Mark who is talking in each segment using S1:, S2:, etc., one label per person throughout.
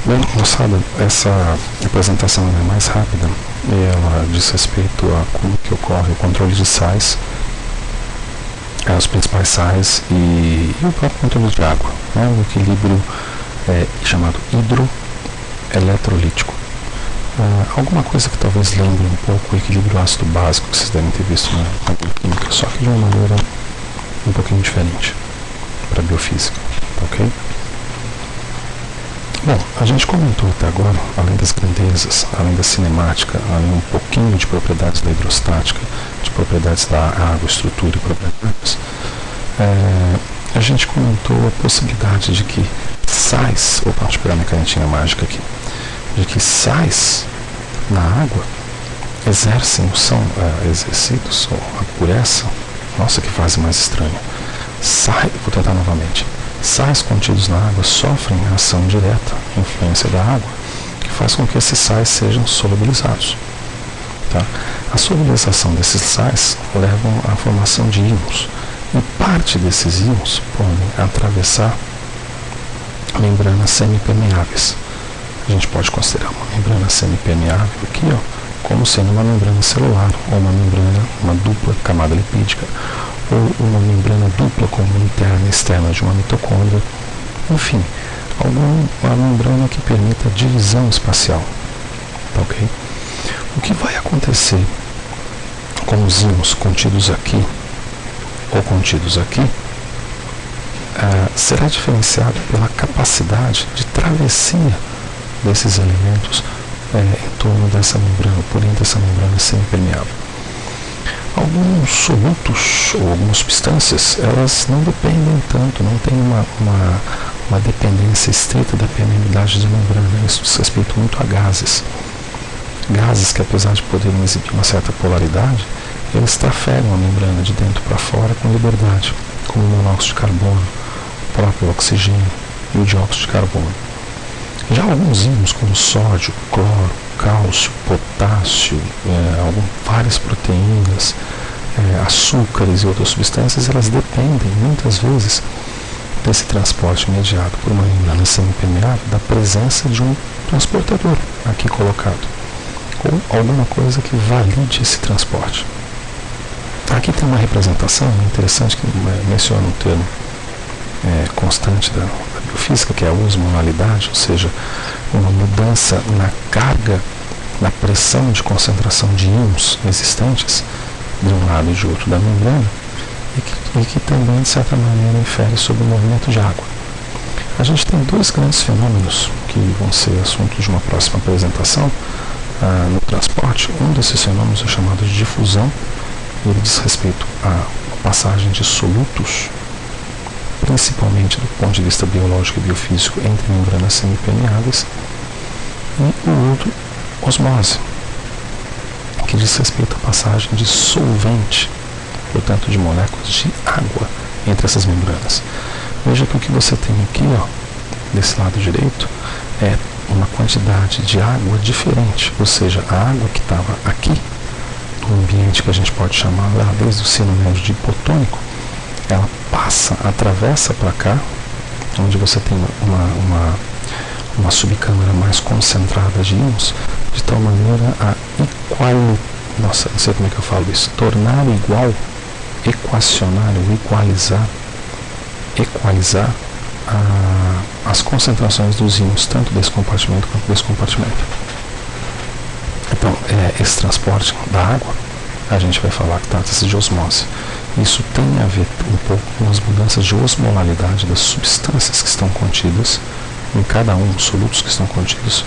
S1: Bem, moçada, essa apresentação é mais rápida e ela diz respeito a como que ocorre o controle de sais, os principais sais e o próprio controle de água, né? O equilíbrio chamado hidroeletrolítico. Alguma coisa que talvez lembre um pouco o equilíbrio ácido-básico que vocês devem ter visto na bioquímica, só que de uma maneira um pouquinho diferente para a biofísica, ok? Bom, a gente comentou até agora, além das grandezas, além da cinemática, além um pouquinho de propriedades da hidrostática, de propriedades da água, estrutura e propriedades, a gente comentou a possibilidade de que sais, deixa eu pegar minha canetinha mágica aqui, de que sais na água são exercidos, ou por essa, nossa que fase mais estranha, vou tentar novamente. Sais contidos na água sofrem a ação direta, a influência da água, que faz com que esses sais sejam solubilizados. Tá? A solubilização desses sais levam à formação de íons, e parte desses íons podem atravessar membranas semipermeáveis. A gente pode considerar uma membrana semipermeável aqui, como sendo uma membrana celular, ou uma dupla camada lipídica, ou uma membrana dupla como interna e externa de uma mitocôndria, enfim, uma membrana que permita a divisão espacial, tá ok? O que vai acontecer com os íons contidos aqui ou contidos aqui será diferenciado pela capacidade de travessia desses elementos em torno dessa membrana, por dentro dessa membrana semipermeável. Alguns solutos ou algumas substâncias, elas não dependem tanto, não tem uma dependência estrita da permeabilidade da membrana. Isso diz respeito muito a gases. Gases que, apesar de poderem exibir uma certa polaridade, eles trafegam a membrana de dentro para fora com liberdade, como o monóxido de carbono, o próprio oxigênio e o dióxido de carbono. Já alguns íons, como sódio, cloro, cálcio, potássio, várias proteínas, açúcares e outras substâncias, elas dependem muitas vezes desse transporte mediado por uma membrana semipermeável da presença de um transportador aqui colocado, ou alguma coisa que valide esse transporte. Aqui tem uma representação interessante que menciona um termo constante da biofísica, que é a osmolalidade, ou seja, uma mudança na carga, na pressão de concentração de íons existentes de um lado e de outro da membrana, e que também, de certa maneira, infere sobre o movimento de água. A gente tem dois grandes fenômenos que vão ser assunto de uma próxima apresentação no transporte. Um desses fenômenos é chamado de difusão, ele diz respeito à passagem de solutos, principalmente do ponto de vista biológico e biofísico, entre membranas semipermeáveis, e o outro, osmose, que diz respeito à passagem de solvente, portanto de moléculas de água entre essas membranas. Veja que o que você tem aqui, desse lado direito, é uma quantidade de água diferente, ou seja, a água que estava aqui, no ambiente que a gente pode chamar desde o ensino médio de hipotônico, ela atravessa para cá, onde você tem uma subcâmara mais concentrada de íons, de tal maneira a não sei como é que eu falo isso, tornar igual, equacionar ou equalizar as concentrações dos íons, tanto desse compartimento quanto desse compartimento. Então, esse transporte da água, a gente vai falar que trata-se de osmose. Isso tem a ver um pouco com as mudanças de osmolalidade das substâncias que estão contidas em cada um dos solutos que estão contidos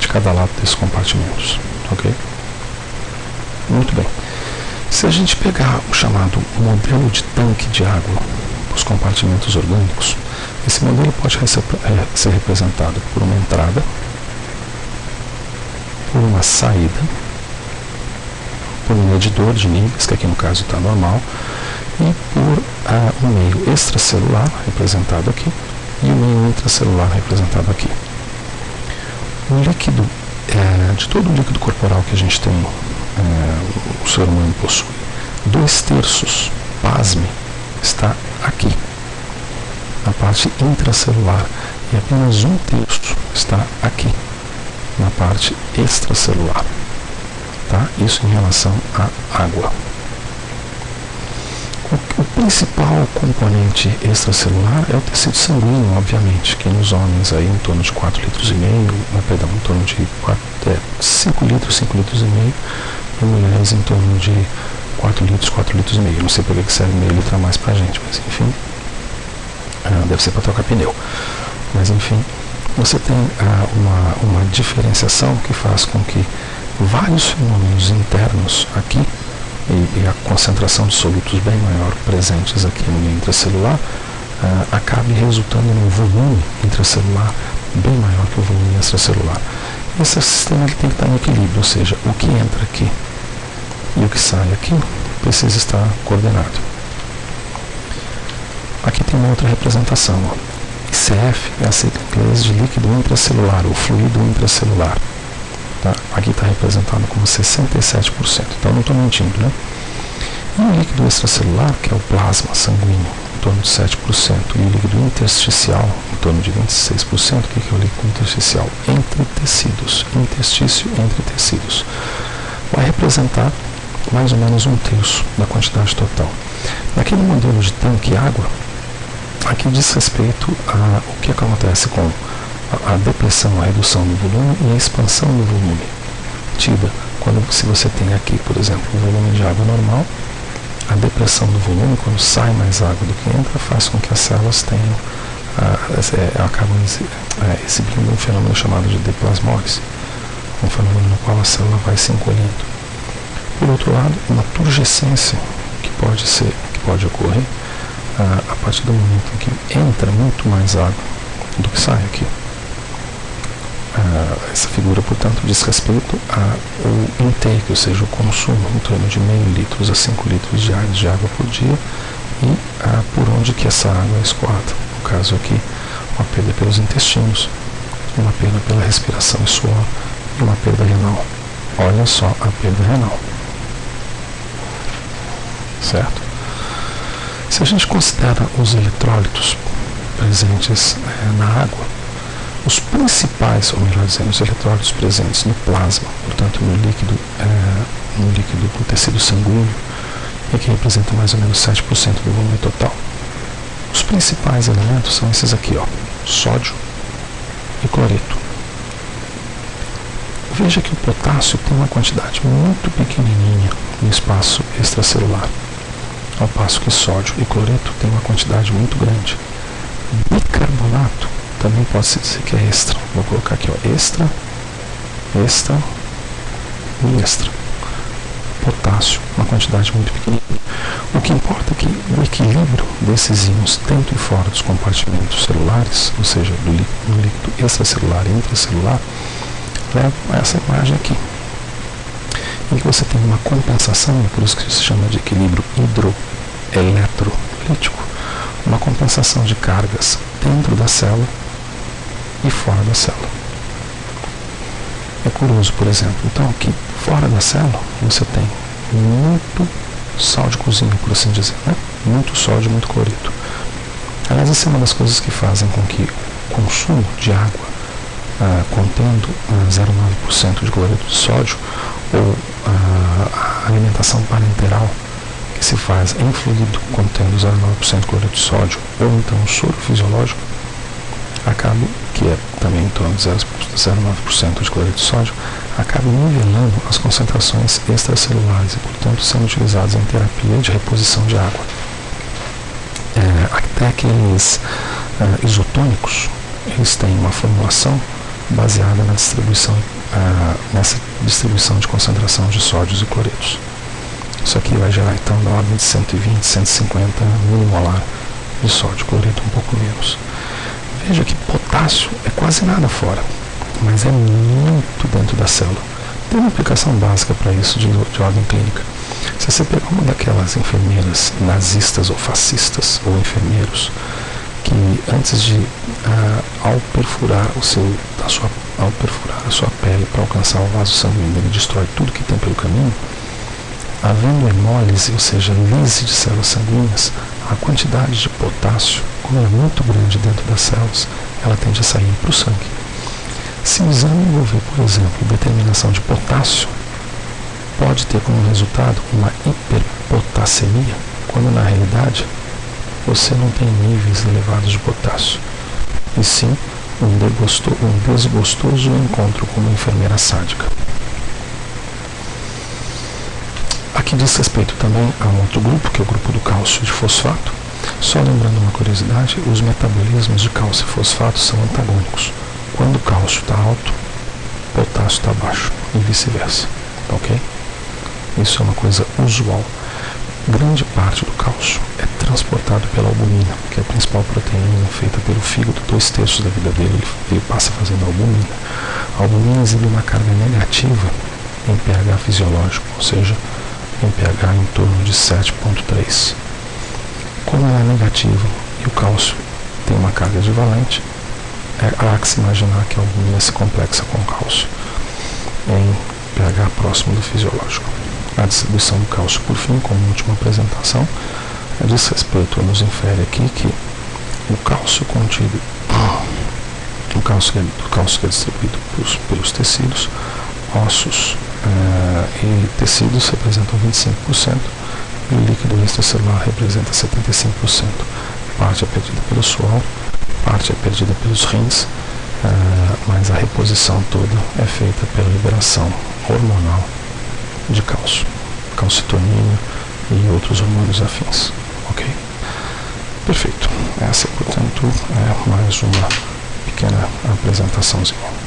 S1: de cada lado desses compartimentos. Ok? Muito bem. Se a gente pegar o chamado modelo de tanque de água para os compartimentos orgânicos, esse modelo pode ser representado por uma entrada, por uma saída, por um medidor de níveis, que aqui no caso está normal, e por um meio extracelular, representado aqui, e o meio intracelular, representado aqui. O líquido, de todo o líquido corporal que a gente tem, o ser humano possui, 2/3, pasme, está aqui, na parte intracelular, e apenas 1/3 está aqui, na parte extracelular. Tá? Isso em relação à água. O principal componente extracelular é o tecido sanguíneo, obviamente, que nos homens aí em torno de 4,5 litros, em torno de 5 litros, 5,5 litros, e mulheres em torno de 4 litros, 4,5 litros. Não sei por que serve meio litro a mais pra gente, mas enfim, deve ser para trocar pneu. Mas enfim, você tem uma diferenciação que faz com que vários fenômenos internos aqui e a concentração de solutos bem maior presentes aqui no meio intracelular acabe resultando num volume intracelular bem maior que o volume extracelular. Esse sistema ele tem que estar em equilíbrio, ou seja, o que entra aqui e o que sai aqui precisa estar coordenado. Aqui tem uma outra representação. Ó. ICF é a sigla em inglês de líquido intracelular, ou fluido intracelular. Tá? Aqui está representado como 67%, então não estou mentindo, né? E o líquido extracelular, que é o plasma sanguíneo, em torno de 7%, e o líquido intersticial, em torno de 26%. O que é o líquido intersticial? Entre tecidos, interstício entre tecidos. Vai representar mais ou menos 1/3 da quantidade total. Naquele modelo de tanque-água, aqui diz respeito a o que acontece com a depressão, a redução do volume e a expansão do volume. Tida, se você tem aqui, por exemplo, um volume de água normal, a depressão do volume, quando sai mais água do que entra, faz com que as células tenham, acabam exibindo um fenômeno chamado de deplasmose, um fenômeno no qual a célula vai se encolhendo. Por outro lado, uma turgescência que pode ocorrer a partir do momento em que entra muito mais água do que sai aqui. Essa figura, portanto, diz respeito ao intake, ou seja, o consumo em torno de meio litro a 5 litros diários de água por dia e por onde que essa água é escoada. No caso aqui, uma perda pelos intestinos, uma perda pela respiração e suor e uma perda renal. Olha só a perda renal. Certo? Se a gente considera os eletrólitos presentes na água, os principais, ou melhor dizendo, os eletrólitos presentes no plasma, portanto no líquido do tecido sanguíneo, é que representa mais ou menos 7% do volume total. Os principais elementos são esses aqui, ó, sódio e cloreto. Veja que o potássio tem uma quantidade muito pequenininha no espaço extracelular, ao passo que sódio e cloreto têm uma quantidade muito grande. Bicarbonato também pode-se dizer que é extra. Vou colocar aqui, ó, extra e extra. Potássio, uma quantidade muito pequenininha. O que importa é que o equilíbrio desses íons dentro e fora dos compartimentos celulares, ou seja, no líquido extracelular e intracelular, leva a essa imagem aqui, em que você tem uma compensação, e por isso que se chama de equilíbrio hidroeletrolítico, uma compensação de cargas dentro da célula e fora da célula. É curioso, por exemplo, então aqui fora da célula você tem muito sal de cozinha, por assim dizer, né? Muito sódio, muito cloreto. Aliás, essa é uma das coisas que fazem com que o consumo de água contendo 0,9% de cloreto de sódio, ou a alimentação parenteral que se faz em fluido contendo 0,9% de cloreto de sódio, ou então o soro fisiológico, acaba, que é também em torno de 0,9% de cloreto de sódio, acaba nivelando as concentrações extracelulares e, portanto, sendo utilizados em terapia de reposição de água. Até aqueles isotônicos, eles têm uma formulação baseada nessa distribuição de concentração de sódios e cloretos. Isso aqui vai gerar, então, da ordem de 120, 150 milimolar de sódio, cloreto um pouco menos. Veja que potássio é quase nada fora, mas é muito dentro da célula. Tem uma aplicação básica para isso de ordem clínica. Se você pegar uma daquelas enfermeiras nazistas ou fascistas, ou enfermeiros, que antes de, ao perfurar a sua pele para alcançar o vaso sanguíneo, ele destrói tudo que tem pelo caminho, havendo hemólise, ou seja, lise de células sanguíneas, a quantidade de potássio, como ela é muito grande dentro das células, ela tende a sair para o sangue. Se o exame envolver, por exemplo, determinação de potássio, pode ter como resultado uma hiperpotassemia, quando na realidade você não tem níveis elevados de potássio, e sim um desgostoso encontro com uma enfermeira sádica. Aqui diz respeito também a um outro grupo, que é o grupo do cálcio de fosfato. Só lembrando uma curiosidade, os metabolismos de cálcio e fosfato são antagônicos. Quando o cálcio está alto, o potássio está baixo, e vice-versa. Ok? Isso é uma coisa usual. Grande parte do cálcio é transportado pela albumina, que é a principal proteína feita pelo fígado. 2/3 da vida dele ele passa fazendo albumina. A albumina exibe uma carga negativa em pH fisiológico, ou seja, em pH em torno de 7,3. Como ela é negativa e o cálcio tem uma carga divalente, há que se imaginar que a albumina se complexa com o cálcio em pH próximo do fisiológico. A distribuição do cálcio, por fim, como última apresentação, diz respeito, nos infere aqui que o cálcio contido, o cálcio que é distribuído pelos tecidos, ossos e tecidos representam 25%, e o líquido extracelular representa 75%. Parte é perdida pelo suor, parte é perdida pelos rins, mas a reposição toda é feita pela liberação hormonal de cálcio, calcitonina e outros hormônios afins. Ok? Perfeito. Essa, portanto, é mais uma pequena apresentaçãozinha.